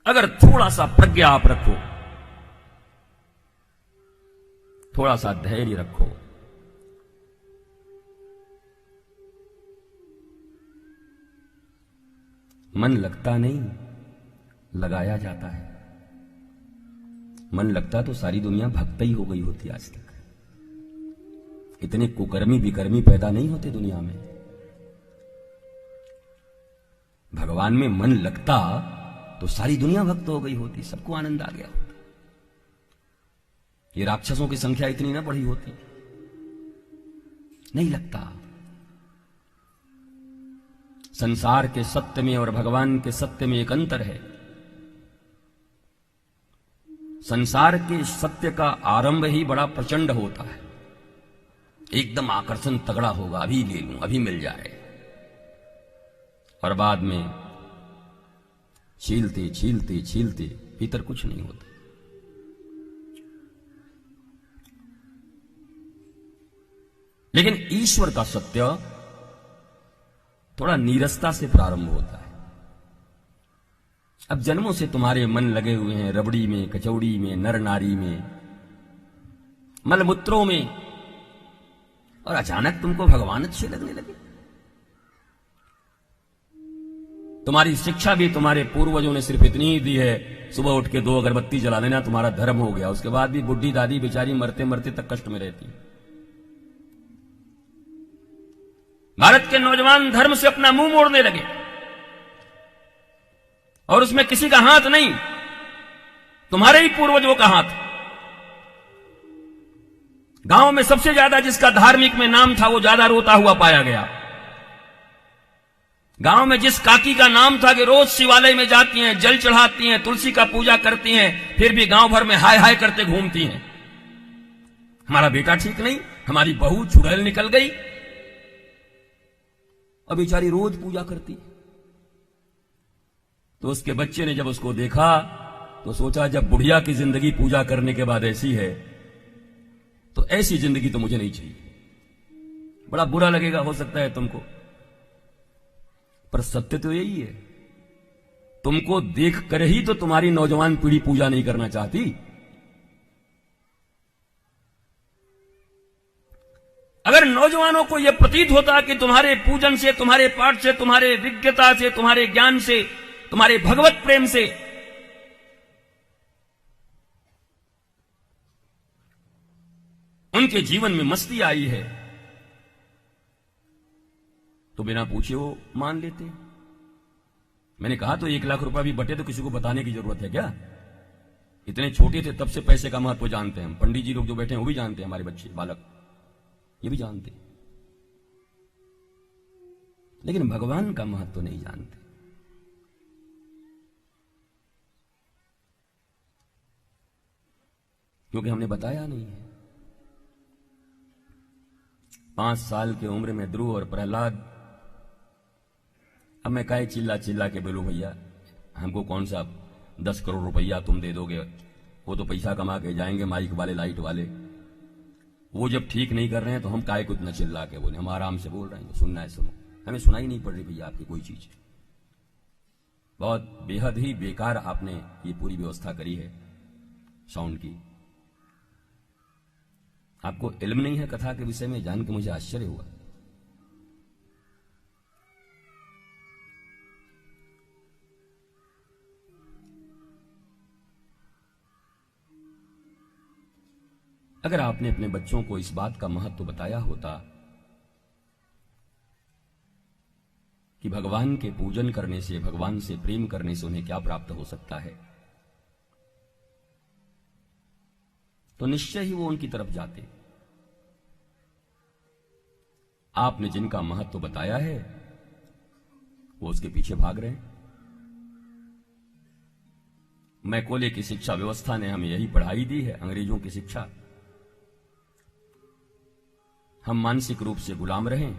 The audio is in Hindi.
अगर थोड़ा सा प्रज्ञा आप रखो, थोड़ा सा धैर्य रखो, मन लगता नहीं, लगाया जाता है। मन लगता तो सारी दुनिया भक्त ही हो गई होती आज तक। इतने कुकर्मी विकर्मी पैदा नहीं होते दुनिया में। भगवान में मन लगता तो सारी दुनिया भक्त हो गई होती, सबको आनंद आ गया होता। ये राक्षसों की संख्या इतनी ना बढ़ी होती। नहीं लगता। संसार के सत्य में और भगवान के सत्य में एक अंतर है। संसार के सत्य का आरंभ ही बड़ा प्रचंड होता है, एकदम आकर्षण तगड़ा होगा, अभी ले लूं, अभी मिल जाए, और बाद में छीलते छीलते छीलते भीतर कुछ नहीं होता। लेकिन ईश्वर का सत्य थोड़ा नीरसता से प्रारंभ होता है। अब जन्मों से तुम्हारे मन लगे हुए हैं रबड़ी में, कचौड़ी में, नर नारी में, मलमूत्रों में, और अचानक तुमको भगवान अच्छे लगने लगे। तुम्हारी शिक्षा भी तुम्हारे पूर्वजों ने सिर्फ इतनी ही दी है, सुबह उठ के 2 अगरबत्ती जला देना, तुम्हारा धर्म हो गया। उसके बाद भी बुढ़ी दादी बेचारी मरते मरते तक कष्ट में रहती। भारत के नौजवान धर्म से अपना मुंह मोड़ने लगे, और उसमें किसी का हाथ नहीं, तुम्हारे ही पूर्वजों का हाथ। गांव में सबसे ज्यादा जिसका धार्मिक में नाम था वो ज्यादा रोता हुआ पाया गया। गांव में जिस काकी का नाम था कि रोज शिवालय में जाती हैं, जल चढ़ाती हैं, तुलसी का पूजा करती हैं, फिर भी गांव भर में हाय हाय करते घूमती हैं, हमारा बेटा ठीक नहीं, हमारी बहू चुड़ैल निकल गई, अब बेचारी रोज पूजा करती। तो उसके बच्चे ने जब उसको देखा तो सोचा जब बुढ़िया की जिंदगी पूजा करने के बाद ऐसी है तो ऐसी जिंदगी तो मुझे नहीं चाहिए। बड़ा बुरा लगेगा हो सकता है तुमको, पर सत्य तो यही है। तुमको देख कर ही तो तुम्हारी नौजवान पीढ़ी पूजा नहीं करना चाहती। अगर नौजवानों को यह प्रतीत होता कि तुम्हारे पूजन से, तुम्हारे पाठ से, तुम्हारे विज्ञता से, तुम्हारे ज्ञान से, तुम्हारे भगवत प्रेम से उनके जीवन में मस्ती आई है, तो बिना पूछे वो मान लेते। मैंने कहा तो 1 लाख रुपया भी बटे तो किसी को बताने की जरूरत है क्या? इतने छोटे थे तब से पैसे का महत्व जानते हैं। पंडित जी लोग जो बैठे हैं वो भी जानते हैं, हमारे बच्चे बालक ये भी जानते, लेकिन भगवान का महत्व नहीं जानते। क्योंकि हमने बताया नहीं है। 5 साल की उम्र में ध्रुव और प्रहलाद, अब मैं काहे चिल्ला चिल्ला के बोलूं भैया, हमको कौन सा 10 करोड़ रुपया तुम दे दोगे, वो तो पैसा कमा के जाएंगे माइक वाले, लाइट वाले। वो जब ठीक नहीं कर रहे हैं तो हम काहे को इतना चिल्ला के बोले, हम आराम से बोल रहे हैं, सुनना है सुनो। हमें सुनाई नहीं पड़ रही भैया आपकी कोई चीज। बहुत बेहद ही बेकार आपने ये पूरी व्यवस्था करी है साउंड की। आपको इल्म नहीं है कथा के विषय में, जान के मुझे आश्चर्य हुआ। अगर आपने अपने बच्चों को इस बात का महत्व बताया होता कि भगवान के पूजन करने से, भगवान से प्रेम करने से उन्हें क्या प्राप्त हो सकता है, तो निश्चय ही वो उनकी तरफ जाते। आपने जिनका महत्व बताया है वो उसके पीछे भाग रहे हैं। मैकोले की शिक्षा व्यवस्था ने हमें यही पढ़ाई दी है, अंग्रेजों की शिक्षा। हम मानसिक रूप से गुलाम रहें,